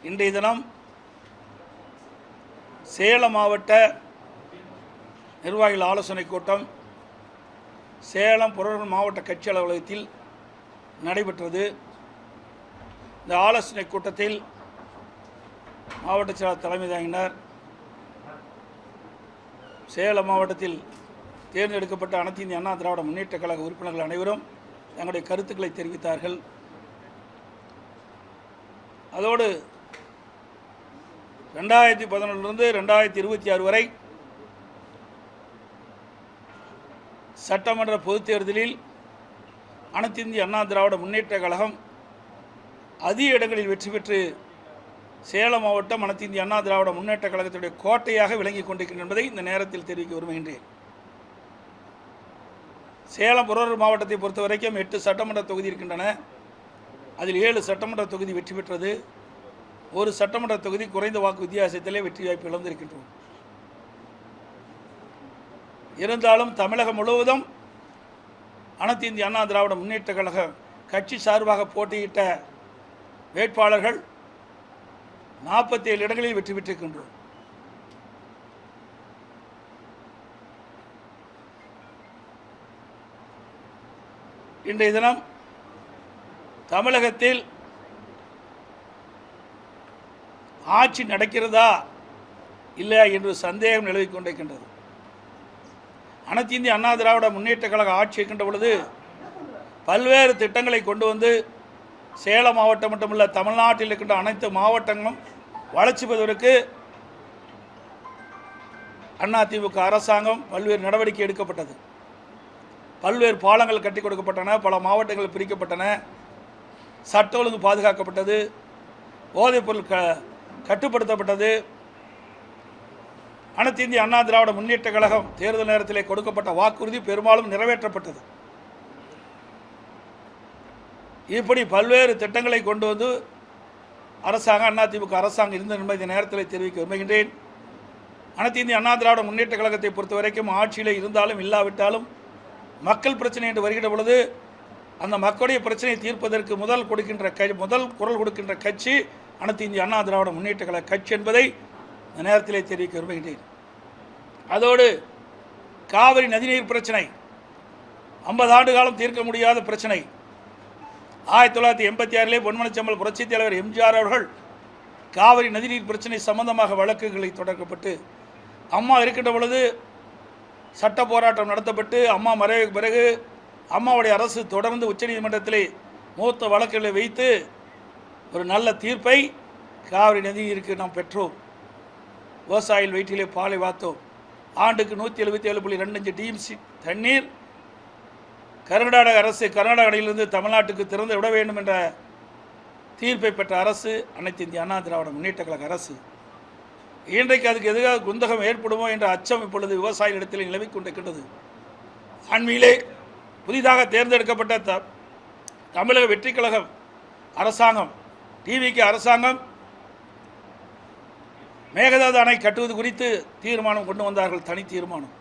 இன்றைய தினம் சேலம் மாவட்ட நிர்வாகிகள் ஆலோசனை கூட்டம் சேலம் புறநகர் மாவட்ட கட்சி அலுவலகத்தில் நடைபெற்றது. இந்த ஆலோசனை கூட்டத்தில் மாவட்ட செயலாளர் தலைமை தாங்கினார். சேலம் மாவட்டத்தில் தேர்ந்தெடுக்கப்பட்ட அனைத்து இந்திய அண்ணா திராவிட முன்னேற்ற கழக உறுப்பினர்கள் அனைவரும் தங்களுடைய கருத்துக்களை தெரிவித்தார்கள். அதோடு 2011 2026 வரை சட்டமன்ற பொதுத் தேர்தலில் அனைத்து இந்திய அண்ணா திராவிட முன்னேற்ற கழகம் அதிக இடங்களில் வெற்றி பெற்று சேலம் மாவட்டம் அனைத்து இந்திய அண்ணா திராவிட முன்னேற்ற கழகத்துடைய கோட்டையாக விளங்கிக் கொண்டிருக்கின்றன என்பதை இந்த நேரத்தில் தெரிவிக்க விரும்புகின்றேன். சேலம் புறநகர் மாவட்டத்தை பொறுத்த வரைக்கும் 8 சட்டமன்ற தொகுதி இருக்கின்றன. அதில் 7 சட்டமன்ற தொகுதி வெற்றி பெற்றது. ஒரு சட்டமன்ற தொகுதி குறைந்த வாக்கு வித்தியாசத்திலே வெற்றி வாய்ப்பு இழந்திருக்கின்றோம். இருந்தாலும் தமிழகம் முழுவதும் அனைத்து இந்திய அண்ணா திராவிட முன்னேற்ற கழக கட்சி சார்பாக போட்டியிட்ட வேட்பாளர்கள் 47 இடங்களில் வெற்றி பெற்றிருக்கின்றோம். இன்றைய தினம் தமிழகத்தில் ஆட்சி நடக்கிறதா இல்லையா என்று சந்தேகம் நிலவிக் கொண்டிருக்கின்றது. அனைத்து இந்திய அண்ணா திராவிட முன்னேற்ற கழக ஆட்சி இருக்கின்ற பொழுது பல்வேறு திட்டங்களை கொண்டு வந்து சேலம் மாவட்டம் மட்டுமல்ல தமிழ்நாட்டில் இருக்கின்ற அனைத்து மாவட்டங்களும் வளர்ச்சி பெறுவதற்கு அதிமுக அரசாங்கம் பல்வேறு நடவடிக்கை எடுக்கப்பட்டது. பல்வேறு பாலங்கள் கட்டி கொடுக்கப்பட்டன, பல மாவட்டங்கள் பிரிக்கப்பட்டன, சட்ட ஒழுங்கு பாதுகாக்கப்பட்டது, போதைப்பொருள் கட்டுப்படுத்தப்பட்டது. அனைத்து இந்திய அண்ணா திராவிட முன்னேற்ற கழகம் தேர்தல் நேரத்திலே கொடுக்கப்பட்ட வாக்குறுதி பெரும்பாலும் நிறைவேற்றப்பட்டது. இப்படி பல்வேறு திட்டங்களை கொண்டு வந்து அரசாங்கம் அதிமுக அரசாங்கம் இருந்த என்பதை இந்த நேரத்தில் தெரிவிக்க விரும்புகின்றேன். அனைத்து இந்திய அண்ணா திராவிட முன்னேற்ற கழகத்தை பொறுத்த வரைக்கும் ஆட்சியில் இருந்தாலும் இல்லாவிட்டாலும் மக்கள் பிரச்சனை என்று வருகின்ற பொழுது அந்த மக்களுடைய பிரச்சனையை தீர்ப்பதற்கு முதல் குரல் கொடுக்கின்ற கட்சி அனைத்து இந்திய அண்ணா திராவிட முன்னேற்ற கழக கட்சி என்பதை இந்த நேரத்திலே தெரிவிக்க விரும்புகின்றேன். அதோடு காவிரி நதிநீர் பிரச்சனை 50 ஆண்டு காலம் தீர்க்க முடியாத பிரச்சனை. 1986 பொன்மனச்செம்மல் புரட்சித் தலைவர் எம்ஜிஆர் அவர்கள் காவிரி நதிநீர் பிரச்சனை சம்பந்தமாக வழக்குகளை தொடர்க்கப்பட்டு அம்மா இருக்கின்ற பொழுது சட்ட போராட்டம் நடத்தப்பட்டு அம்மா மறைவுக்கு பிறகு அம்மாவுடைய அரசு தொடர்ந்து உச்சநீதிமன்றத்திலே மூத்த வழக்குகளை வைத்து ஒரு நல்ல தீர்ப்பை காவிரி நதிநீருக்கு நாம் பெற்றோம். விவசாயிகள் வயிற்றிலே பாலை வாத்தோம். ஆண்டுக்கு 177.25 டிஎம்சி தண்ணீர் கர்நாடக அரசு கர்நாடக அணையிலிருந்து தமிழ்நாட்டுக்கு திறந்து விட வேண்டும் என்ற தீர்ப்பை பெற்ற அரசு அனைத்து இந்திய அண்ணா திராவிட முன்னேற்ற கழக அரசு. இன்றைக்கு அதுக்கு எதிராக குந்தகம் ஏற்படுமோ என்ற அச்சம் இப்பொழுது விவசாயிகளிடத்தில் நிலவிக் கொண்டிருக்கின்றது. அண்மையிலே புதிதாக தேர்ந்தெடுக்கப்பட்ட தமிழக வெற்றி கழகம் அரசாங்கம் டிவிக்கு அரசாங்கம் மேகதாது அணை கட்டுவது குறித்து தீர்மானம் கொண்டு வந்தார்கள், தனி தீர்மானம்.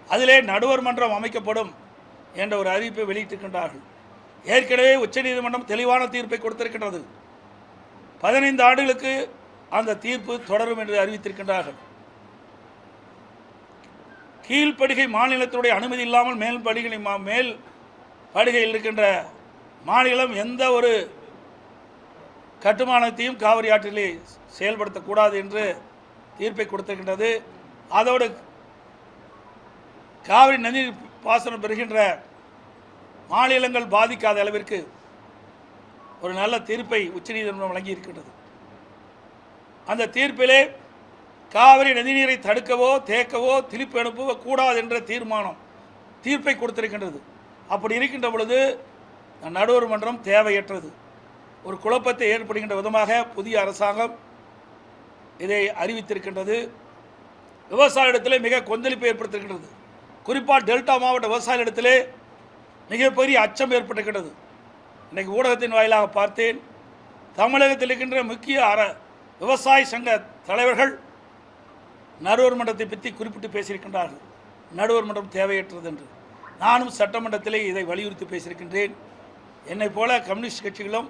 அதிலே நடுவர் மன்றம் அமைக்கப்படும் என்ற ஒரு அறிவிப்பை வெளியிட்டிருக்கின்றார்கள். ஏற்கனவே உச்சநீதிமன்றம் தெளிவான தீர்ப்பை கொடுத்திருக்கின்றது. 15 ஆண்டுகளுக்கு அந்த தீர்ப்பு தொடரும் என்று அறிவித்திருக்கின்றார்கள். கீழ்ப்படுகை மாநிலத்துடைய அனுமதி இல்லாமல் மேல் படுகையில் இருக்கின்ற மாநிலம் எந்த ஒரு கட்டுமானத்தையும் காவிரி ஆற்றிலே செயல்படுத்தக்கூடாது என்று தீர்ப்பை கொடுத்திருக்கின்றது. அதோடு காவிரி நதிநீர் பாசனம் பெறுகின்ற மாநிலங்கள் பாதிக்காத அளவிற்கு ஒரு நல்ல தீர்ப்பை உச்சநீதிமன்றம் வழங்கியிருக்கின்றது. அந்த தீர்ப்பிலே காவிரி நதிநீரை தடுக்கவோ தேக்கவோ திருப்பி அனுப்பவோ கூடாது என்ற தீர்ப்பை கொடுத்திருக்கின்றது. அப்படி இருக்கின்ற பொழுது நடுவர் மன்றம் தேவையற்றது. ஒரு குழப்பத்தை ஏற்படுகின்ற விதமாக புதிய அரசாங்கம் இதை அறிவித்திருக்கின்றது. விவசாயிடத்திலே மிக கொந்தளிப்பை ஏற்படுத்தியிருக்கின்றது. குறிப்பாக டெல்டா மாவட்ட விவசாயிகளிடத்திலே மிகப்பெரிய அச்சம் ஏற்பட்டிருக்கின்றது. இன்றைக்கு ஊடகத்தின் வாயிலாக பார்த்தேன், தமிழகத்தில் இருக்கின்ற முக்கிய விவசாய சங்க தலைவர்கள் நடுவர் மன்றத்தை பற்றி குறிப்பிட்டு பேசியிருக்கின்றார்கள். நடுவர் மன்றம் தேவையற்றது என்று. நானும் சட்டமன்றத்திலே இதை வலியுறுத்தி பேசியிருக்கின்றேன். என்னை போல கம்யூனிஸ்ட் கட்சிகளும்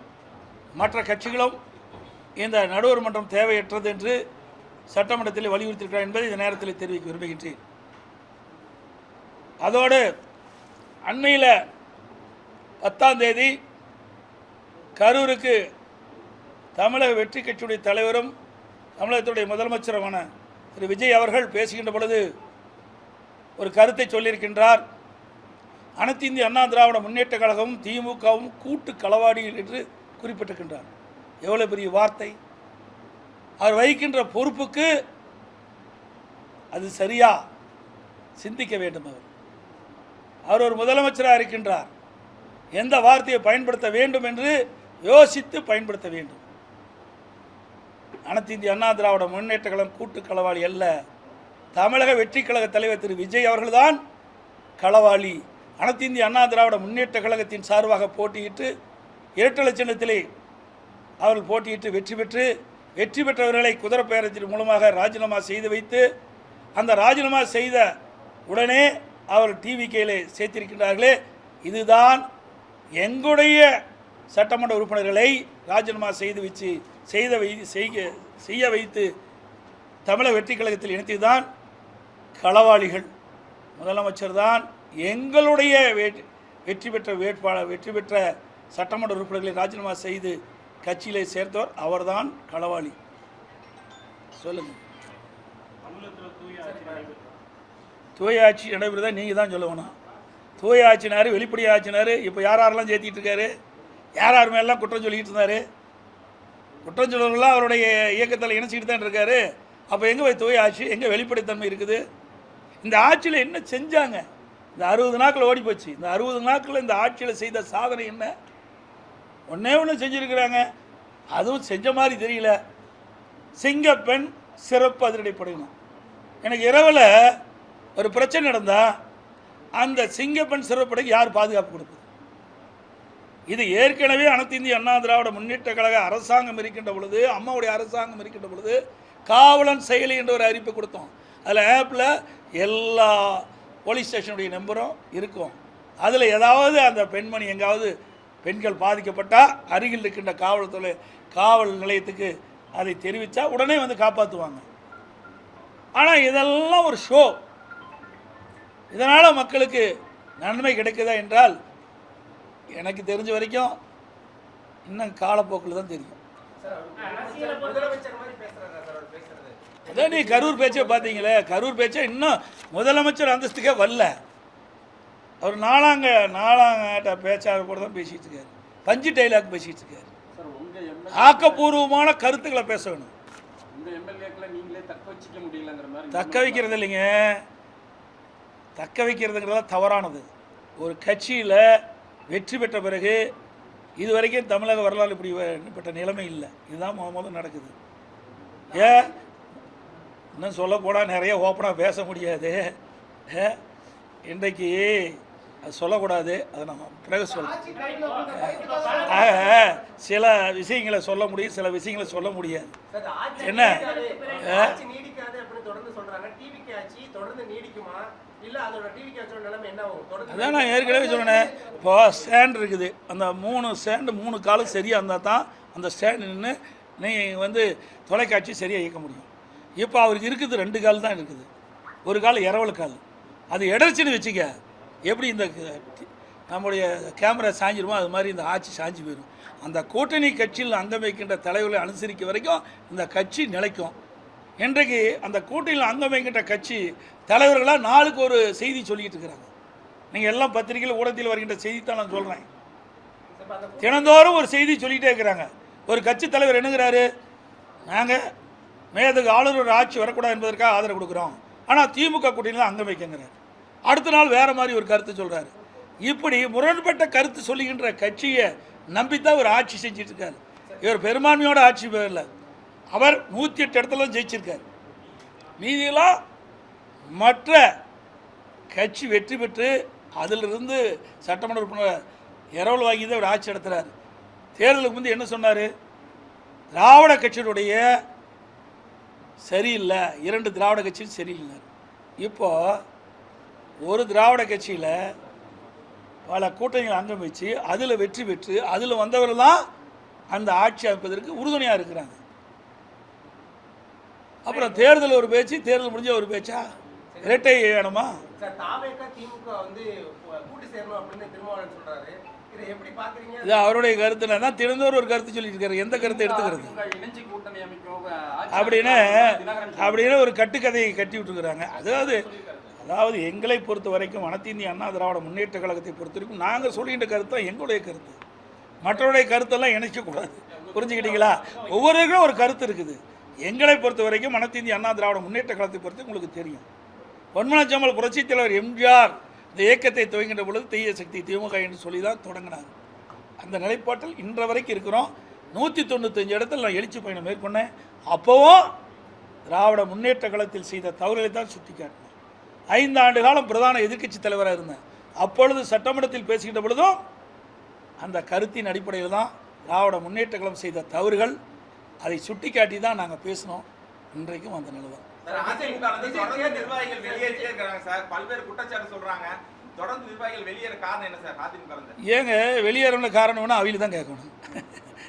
மற்ற கட்சிகளும் இந்த நடுவர் மன்றம் தேவையற்றது என்று சட்டமன்றத்தில் வலியுறுத்தியிருக்கிறார் என்பதை இந்த நேரத்தில் தெரிவிக்க விரும்புகின்றேன். அதோடு அண்மையில் 10ஆம் தேதி கரூருக்கு தமிழக வெற்றி கட்சியுடைய தலைவரும் தமிழகத்துடைய முதலமைச்சருமான திரு விஜய் அவர்கள் பேசுகின்ற பொழுது ஒரு கருத்தை சொல்லியிருக்கின்றார். அனைத்து இந்திய அண்ணா திராவிட முன்னேற்ற கழகமும் திமுகவும் கூட்டு களவாடிகள் என்று குறிப்பிட்டிருக்கின்றார். எவ்வளவு பெரிய வார்த்தை! அவர் வகிக்கின்ற பொறுப்புக்கு அது சரியா? சிந்திக்க வேண்டும். அவர் ஒரு முதலமைச்சராக இருக்கின்றார். எந்த வார்த்தையை பயன்படுத்த வேண்டும் என்று யோசித்து பயன்படுத்த வேண்டும். அனைத்து இந்திய அண்ணா திராவிட முன்னேற்ற கழகம் கூட்டு களவாளி அல்ல. தமிழக வெற்றி கழக தலைவர் திரு விஜய் அவர்கள்தான் களவாளி. அனைத்து இந்திய அண்ணா திராவிட முன்னேற்ற கழகத்தின் சார்பாக போட்டியிட்டு இரட்டை சின்னத்திலே அவர்கள் போட்டியிட்டு வெற்றி பெற்றவர்களை குதிரை பேரத்தின் மூலமாக ராஜினாமா செய்து வைத்து அந்த ராஜினாமா செய்த உடனே அவர் டிவிகேலே சேர்த்திருக்கின்றார்களே, இதுதான் எங்களுடைய சட்டமன்ற உறுப்பினர்களை ராஜினாமா செய்ய வைத்து தமிழக வெற்றி கழகத்தில் இணைத்துதான் களவாளிகள். முதலமைச்சர் தான் எங்களுடைய வெற்றி பெற்ற சட்டமன்ற உறுப்பினர்களை ராஜினாமா செய்து கட்சியிலே சேர்த்தவர் அவர்தான் களவாளி. சொல்லுங்க. தூய ஆட்சி நடைபெறுதா நீங்கள் தான் சொல்லணும். தூய ஆட்சினார், வெளிப்படை ஆட்சினார். இப்போ யாரெல்லாம் சேர்த்திட்டு இருக்காரு, யார் மேலாம் குற்றம் சொல்லிக்கிட்டு இருந்தார். குற்றம் சொல்றவர்களாம் அவருடைய இயக்கத்தில் இணைச்சிக்கிட்டு தான் இருக்காரு. அப்போ எங்கே போய் தூய ஆட்சி, எங்கே வெளிப்படைத்தன்மை இருக்குது? இந்த ஆட்சியில் என்ன செஞ்சாங்க? இந்த 60 நாட்கள் ஓடி போச்சு. இந்த 60 நாட்களில் இந்த ஆட்சியில் செய்த சாதனை என்ன? ஒன்று செஞ்சுருக்கிறாங்க. அதுவும் செஞ்ச மாதிரி தெரியல. சிங்கப்பெண் சிறப்பு அதிரடிப்படையினர். எனக்கு இரவில் ஒரு பிரச்சனை நடந்தால் அந்த சிங்கப்பெண் சிறப்படைக்கு யார் பாதுகாப்பு கொடுப்பது? இது ஏற்கனவே அனைத்து இந்திய அண்ணா திராவிட முன்னேற்ற கழக அரசாங்கம் இருக்கின்ற பொழுது, அம்மாவுடைய அரசாங்கம் இருக்கின்ற பொழுது காவலன் செயலி என்ற ஒரு அறிவிப்பை கொடுத்தோம். அதில் ஆப்பில் எல்லா போலீஸ் ஸ்டேஷனுடைய நம்பரும் இருக்கும். அதில் ஏதாவது அந்த பெண்மணி எங்காவது பெண்கள் பாதிக்கப்பட்டால் அருகில் இருக்கின்ற காவல் நிலையத்துக்கு அதை தெரிவித்தா உடனே வந்து காப்பாற்றுவாங்க. ஆனால் இதெல்லாம் ஒரு ஷோ. இதனால் மக்களுக்கு நன்மை கிடைக்குதா என்றால் எனக்கு தெரிஞ்ச வரைக்கும் இன்னும் காலப்போக்கில் தான் தெரியும். அதான் நீ கரூர் பேச்சை பார்த்தீங்களே, கரூர் பேச்சை இன்னும் முதலமைச்சர் அந்தஸ்துக்கே வரல. அவர் நாலாங்கட்ட பேச்சாளர் கூட தான் பேசிகிட்டு இருக்காரு. பஞ்சு டைலாக் பேசிகிட்டு இருக்காரு. ஆக்கப்பூர்வமான கருத்துக்களை பேச வேணும். தக்க வைக்கிறது இல்லைங்க, தக்க வைக்கிறதுங்கிறத தவறானது. ஒரு கட்சியில் வெற்றி பெற்ற பிறகு இதுவரைக்கும் தமிழக வரலாறு இப்படிப்பட்ட நிலைமை இல்லை. இதுதான் முதல் நடக்குது. ஏன் இன்னும் சொல்ல போனால் நிறைய ஓப்பனாக பேச முடியாது. இன்றைக்கு அது சொல்லக்கூடாது, அதை நம்ம பிறகு சொல்லலாம். சில விஷயங்களை சொல்ல முடியும், சில விஷயங்களை சொல்ல முடியாது. என்ன அதான் நான் ஏற்கனவே சொன்னேன். இப்போ ஸ்டாண்ட் இருக்குது, அந்த 3 ஸ்டாண்டு 3 காலும் சரியாக இருந்தால் தான் அந்த ஸ்டாண்டு நின்று நீங்கள் தொலைக்காட்சி சரியாக இயக்க முடியும். இப்போ அவருக்கு இருக்குது 2 கால் தான் இருக்குது. ஒரு கால் இரவல் கால். அது இடர்ச்சின்னு வச்சுக்க, எப்படி இந்த நம்முடைய கேமரா சாஞ்சிருமோ அது மாதிரி இந்த ஆட்சி சாஞ்சி போயிடும். அந்த கூட்டணி கட்சியில் அங்கம் வைக்கின்ற தலைவர்களை அனுசரிக்க வரைக்கும் இந்த கட்சி நிலைக்கும். இன்றைக்கு அந்த கூட்டணியில் அங்கம் வைக்கின்ற கட்சி தலைவர்களாக நாளுக்கு ஒரு செய்தி சொல்லிக்கிட்டு இருக்கிறாங்க. நீங்கள் எல்லாம் பத்திரிகையில் ஊடகத்தில் வருகின்ற செய்தித்தான் நான் சொல்கிறேன். தினந்தோறும் ஒரு செய்தி சொல்லிகிட்டே இருக்கிறாங்க. ஒரு கட்சி தலைவர் என்னங்கிறாரு, நாங்கள் மேதுக்கு ஆளுநர் ஆட்சி வரக்கூடாது என்பதற்காக ஆதரவு கொடுக்குறோம், ஆனால் திமுக கூட்டணியில் அங்கம் வைக்கிறார். அடுத்த நாள் வேறு மாதிரி ஒரு கருத்து சொல்கிறாரு. இப்படி முரண்பட்ட கருத்து சொல்லுகின்ற கட்சியை நம்பித்தான் ஒரு ஆட்சி செஞ்சிட்ருக்காரு. இவர் பெரும்பான்மையோட ஆட்சி இல்லை. அவர் 108 இடத்துல ஜெயிச்சிருக்கார். மீதியெல்லாம் மற்ற கட்சி வெற்றி பெற்று அதிலிருந்து சட்டமன்ற உறுப்பினர் இரவல் வாங்கி தான் அவர் ஆட்சி நடத்துகிறார். தேர்தலுக்கு முந்தைய என்ன சொன்னார்? திராவிட கட்சியினுடைய சரியில்லை, 2 திராவிட கட்சியும் சரியில்லை. இப்போது ஒரு திராவிட கட்சியில் பல கூட்டணிகள் அங்கம் வச்சு அதில் வெற்றி பெற்று அதில் வந்தவர்கள் தான் அந்த ஆட்சி அமைப்பதற்கு உறுதுணையாக இருக்கிறாங்க. அப்புறம் தேர்தல் ஒரு பேச்சு, தேர்தல் முடிஞ்ச ஒரு பேச்சா? இரட்டை வேணுமா? இது அவருடைய கருத்து. தான் தினந்தோறும் ஒரு கருத்து சொல்லிட்டு இருக்காரு. எந்த கருத்தை எடுத்துக்கிறது அப்படின்னு ஒரு கட்டுக்கதையை கட்டி விட்டுருக்குறாங்க. அதாவது எங்களை பொறுத்த வரைக்கும் அனைத்து இந்திய அண்ணா திராவிட முன்னேற்ற கழகத்தை பொறுத்த வரைக்கும் நாங்கள் சொல்லிக்கின்ற கருத்து தான் எங்களுடைய கருத்து. மற்றவருடைய கருத்தெல்லாம் இணைக்கக்கூடாது. புரிஞ்சுக்கிட்டீங்களா? ஒவ்வொருவருக்கும் ஒரு கருத்து இருக்குது. எங்களை பொறுத்த வரைக்கும் அனைத்து இந்திய அண்ணா திராவிட முன்னேற்ற கழகத்தை பொறுத்து உங்களுக்கு தெரியும். பொன்மனச்செம்மல் புரட்சித் தலைவர் எம்ஜிஆர் இந்த இயக்கத்தை துவங்கின்ற பொழுது தீய சக்தி திமுக என்று சொல்லி தான் தொடங்கினாங்க. அந்த நிலைப்பாட்டில் இன்ற வரைக்கும் இருக்கிறோம். 195 இடத்துல நான் எழுச்சி பயணம் மேற்கொண்டேன். அப்போவும் திராவிட முன்னேற்ற கழகத்தில் செய்த தவறுகளை தான் சுட்டி காட்டினேன். 5 ஆண்டு காலம் பிரதான எதிர்க்கட்சி தலைவராக இருந்தேன். அப்பொழுது சட்டமன்றத்தில் பேசுகின்ற பொழுதும் அந்த கருத்தின் அடிப்படையில் தான் திராவிட முன்னேற்ற கழகம் செய்த தவறுகள் அதை சுட்டி காட்டி தான் நாங்கள் பேசினோம். இன்றைக்கும் அந்த நிலை தான். ஏங்க வெளியேற காரணம்னா அவையில் தான் கேட்கணும்.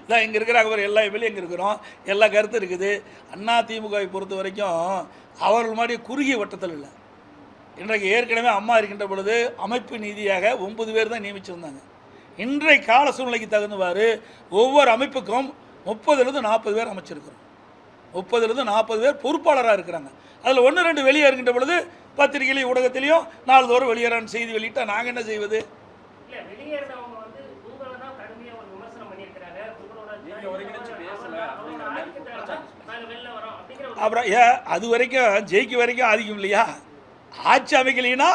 இதான் இங்கே இருக்கிறாங்க, எல்லா வெளியே இங்கே இருக்கிறோம், எல்லா கருத்தும் இருக்குது. அண்ணா திமுகவை பொறுத்த வரைக்கும் அவர்கள் மாதிரி குறுகிய வட்டத்தில் இல்லை. இன்றைக்கு ஏற்கனவே அம்மா இருக்கின்ற பொழுது அமைப்பு நீதியாக 9 பேர் தான் நியமிச்சிருந்தாங்க. இன்றைய கால சூழ்நிலைக்கு தகுந்தவாறு ஒவ்வொரு அமைப்புக்கும் 30லிருந்து 40 பேர் அமைச்சிருக்கிறோம். 30லிருந்து 40 பேர் பொறுப்பாளராக இருக்கிறாங்க. அதில் 1-2 வெளியே இருக்கின்ற பொழுது பத்திரிகையிலையும் ஊடகத்திலையும் நாள்தோறும் வெளியேறான்னு செய்தி வெளியிட்டால் நாங்கள் என்ன செய்வது? அப்புறம் அது வரைக்கும் ஜெயிக்க வரைக்கும் ஆதிக்கம் இல்லையா? ஆட்சி அமைக்கலைன்னா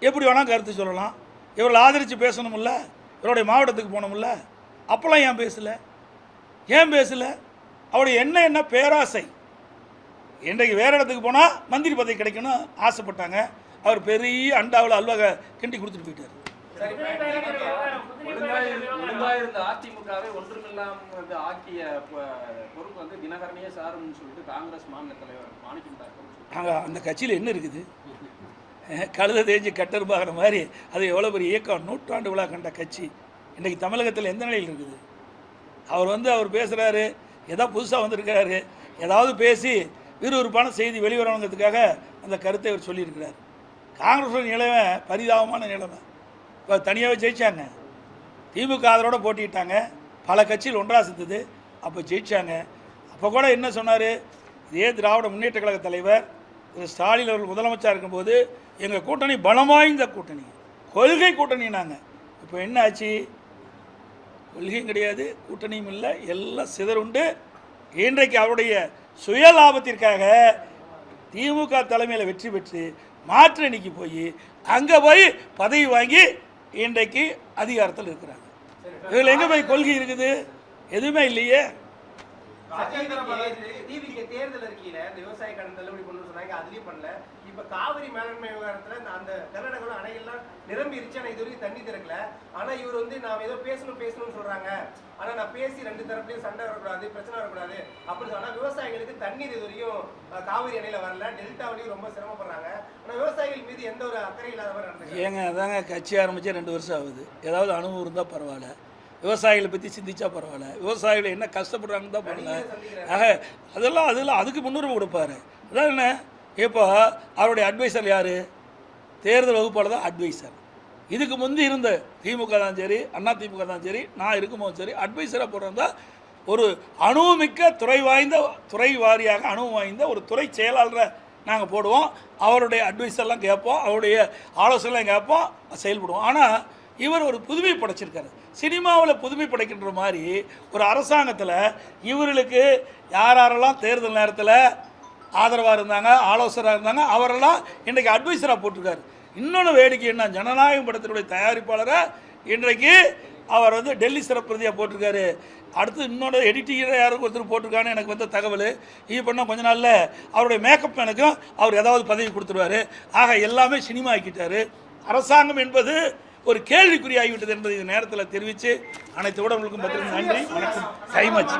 எப்படி வேணால் கருத்து சொல்லலாம். இவர்கள் ஆதரித்து பேசணும்ல, இவருடைய மாவட்டத்துக்கு போனோம்ல, அப்போல்லாம் ஏன் பேசலை? அவருடைய என்ன பேராசை. இன்றைக்கு வேறு இடத்துக்கு போனால் மந்திரி பதவி கிடைக்கணும் ஆசைப்பட்டாங்க. அவர் பெரிய அண்டாவில் அல்வாக கிண்டி கொடுத்துட்டு போயிட்டார். அதிமுகவை ஒன்றுமில்லாமல் ஆக்கிய பொறுப்பு வந்து தினகரனையே சாருன்னு சொல்லிட்டு காங்கிரஸ் மாநில தலைவர் மாணிக்கம். அந்த கட்சியில் என்ன இருக்குது? கழுத தேஞ்சு கட்டருபாகிற மாதிரி அது எவ்வளோ பெரிய இயக்கம், நூற்றாண்டு விழா கண்ட கட்சி இன்றைக்கு தமிழகத்தில் எந்த நிலையில் இருக்குது? அவர் பேசுகிறாரு, ஏதோ புதுசாக வந்திருக்கிறாரு, ஏதாவது பேசி விறுவிறுப்பான செய்தி வெளிவரணுங்கிறதுக்காக அந்த கருத்தை அவர் சொல்லியிருக்கிறார். காங்கிரஸ் நிலைமை பரிதாபமான நிலைமை. இப்போ தனியாகவே ஜெயித்தாங்க, திமுக ஆதரோடு போட்டிட்டாங்க, பல கட்சியில் ஒன்றாக சேர்ந்தது, அப்போ ஜெயித்தாங்க. அப்போ கூட என்ன சொன்னார்? இதே திராவிட முன்னேற்ற கழக தலைவர் ஸ்டாலின் அவர்கள் முதலமைச்சராக இருக்கும்போது எங்கள் கூட்டணி பலம் வாய்ந்த கூட்டணி, கொள்கை கூட்டணி. நாங்கள் இப்போ என்ன ஆச்சு? கொள்கையும் கிடையாது, கூட்டணியும் இல்லை, எல்லாம் சிதறுண்டு. இன்றைக்கு அவருடைய சுய லாபத்திற்காக திமுக தலைமையில் வெற்றி பெற்று மாற்று அணிக்கு போய் அங்கே போய் பதவி வாங்கி இன்றைக்கு அதிகாரத்தில் இருக்கிறாங்க. இதில் எங்கே போய் கொள்கை இருக்குது? எதுவுமே இல்லையே. தேர்தல் அறிக்கையில இந்த விவசாய கடன் தள்ளுபடி பண்ணு சொன்னாங்க, அதுலயும் பண்ணல. இப்ப காவிரி மேலாண்மை விவகாரத்துல அந்த கர்நாடக அணைகள்லாம் நிரம்பிருச்சு, ஆனா இது வரைக்கும் தண்ணி திறக்கல. ஆனா இவர் வந்து நான் ஏதோ பேசணும்னு சொல்றாங்க, ஆனா நான் பேசி 2 தரப்புலையும் சண்டை வரக்கூடாது, பிரச்சனை வரக்கூடாது அப்படின்னு சொன்னா விவசாயிகளுக்கு தண்ணீர் இது வரையும் காவிரி அணையில வரல, டெல்டாவிலையும் ரொம்ப சிரமப்படுறாங்க. ஆனா விவசாயிகள் மீது எந்த ஒரு அக்கறை இல்லாத மாதிரி நடந்துச்சு. ஏங்க அதாங்க கட்சி ஆரம்பிச்சு 2 வருஷம் ஆகுது. ஏதாவது அனுபவம் இருந்தால் பரவாயில்ல, விவசாயிகளை பற்றி சிந்திச்சா பரவாயில்ல, விவசாயிகள் என்ன கஷ்டப்படுறாங்கன்னு தான் பரவாயில்ல. ஆக அதெல்லாம் அதுக்கு முன்னுரிமை கொடுப்பாரு. அதான் என்ன, இப்போ அவருடைய அட்வைசர் யார்? தேர்தல் வகுப்பாளர் தான் அட்வைசர். இதுக்கு முந்தி இருந்த திமுக தான் சரி, அண்ணா திமுக தான் சரி, நான் இருக்கும்போது சரி, அட்வைசராக போடுறதா ஒரு அனுபவமிக்க துறை வாரியாக அனுபவம் வாய்ந்த ஒரு துறை செயலாளரை நாங்கள் போடுவோம். அவருடைய அட்வைஸர்லாம் கேட்போம், அவருடைய ஆலோசனைலாம் கேட்போம், செயல்படுவோம். ஆனால் இவர் ஒரு புதுமை படைச்சிருக்காரு. சினிமாவில் புதுமை படைக்கின்ற மாதிரி ஒரு அரசாங்கத்தில் இவர்களுக்கு யாரெல்லாம் தேர்தல் நேரத்தில் ஆதரவாக இருந்தாங்க, ஆலோசகராக இருந்தாங்க, அவரெல்லாம் இன்றைக்கு அட்வைசராக போட்டிருக்காரு. இன்னொன்று வேடிக்கை என்ன, ஜனநாயகம் படத்தினுடைய தயாரிப்பாளரை இன்றைக்கு அவர் வந்து டெல்லி சிறப்பு பிரதியாக போட்டிருக்காரு. அடுத்து இன்னொரு எடிட்டிங்கரை யாரும் ஒருத்தர் போட்டிருக்கான்னு எனக்கு வந்த தகவல். இது பண்ணால் கொஞ்ச நாளில் அவருடைய மேக்கப் மேனுக்கும் அவர் ஏதாவது பதவி கொடுத்துருவார். ஆக எல்லாமே சினிமா ஆக்கிட்டார். அரசாங்கம் என்பது ஒரு கேள்விக்குறியாகிவிட்டது என்பதை இந்த நேரத்தில் தெரிவித்து அனைத்து ஊடகங்களுக்கும் பத்திரிகை நன்றி, வணக்கம். டைம் ஆச்சு.